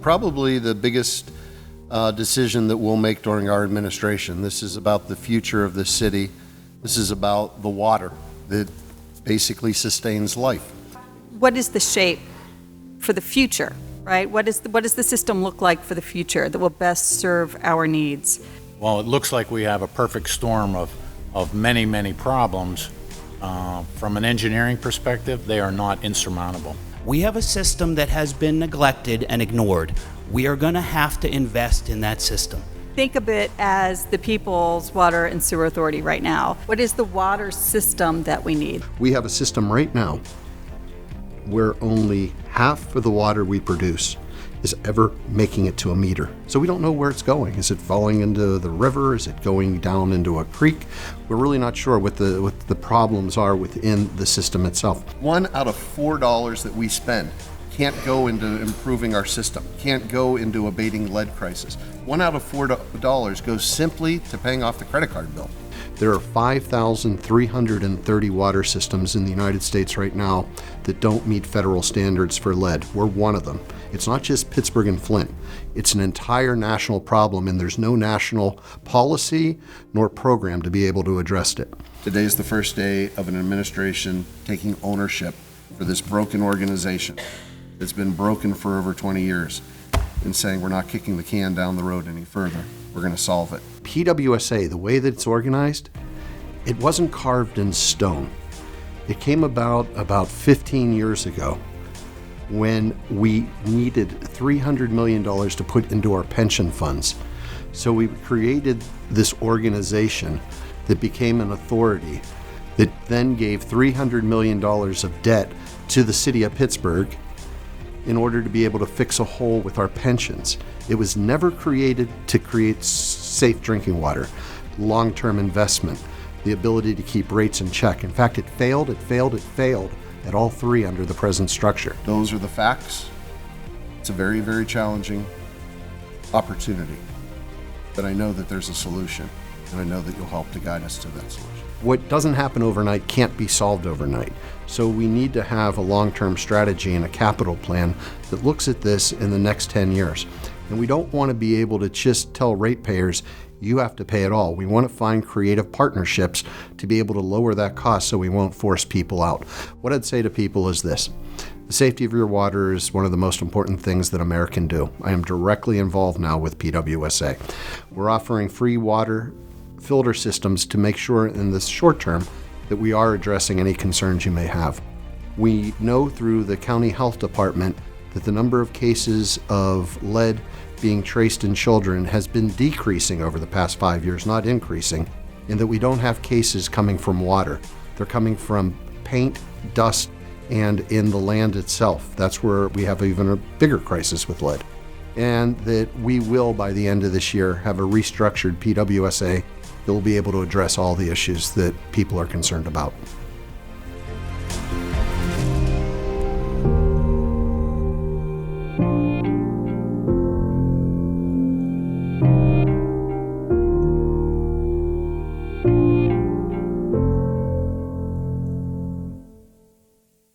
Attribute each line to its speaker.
Speaker 1: Probably the biggest decision that we'll make during our administration. This is about the future of the city. This is about the water that basically sustains life.
Speaker 2: What is the shape for the future, right? What does the system look like for the future that will best serve our needs?
Speaker 3: Well, it looks like we have a perfect storm of many, many problems. From an engineering perspective, they are not insurmountable.
Speaker 4: We have a system that has been neglected and ignored. We are going to have to invest in that system.
Speaker 2: Think of it as the People's Water and Sewer Authority right now. What is the water system that we need?
Speaker 1: We have a system right now where only half of the water we produce is ever making it to a meter. So we don't know where it's going. Is it falling into the river? Is it going down into a creek? We're really not sure what the problems are within the system itself. 1 out of $4 that we spend can't go into improving our system, can't go into abating lead crisis. 1 out of $4 goes simply to paying off the credit card bill. There are 5,330 water systems in the United States right now that don't meet federal standards for lead. We're one of them. It's not just Pittsburgh and Flint. It's an entire national problem, and there's no national policy nor program to be able to address it. Today is the first day of an administration taking ownership for this broken organization. It's been broken for over 20 years and saying we're not kicking the can down the road any further. We're going to solve it. PWSA, the way that it's organized, it wasn't carved in stone. It came about 15 years ago when we needed $300 million to put into our pension funds. So we created this organization that became an authority that then gave $300 million of debt to the city of Pittsburgh in order to be able to fix a hole with our pensions. It was never created to create safe drinking water, long-term investment, the ability to keep rates in check. In fact, it failed at all three under the present structure. Those are the facts. It's a very, very challenging opportunity, but I know that there's a solution, and I know that you'll help to guide us to that solution. What doesn't happen overnight can't be solved overnight. So we need to have a long-term strategy and a capital plan that looks at this in the next 10 years. And we don't want to be able to just tell ratepayers, you have to pay it all. We want to find creative partnerships to be able to lower that cost so we won't force people out. What I'd say to people is this: the safety of your water is one of the most important things that America can do. I am directly involved now with PWSA. We're offering free water filter systems to make sure in the short term that we are addressing any concerns you may have. We know through the county health department that the number of cases of lead being traced in children has been decreasing over the past 5 years, not increasing, and that we don't have cases coming from water. They're coming from paint, dust, and in the land itself. That's where we have even a bigger crisis with lead. And that we will, by the end of this year, have a restructured PWSA that will be able to address all the issues that people are concerned about.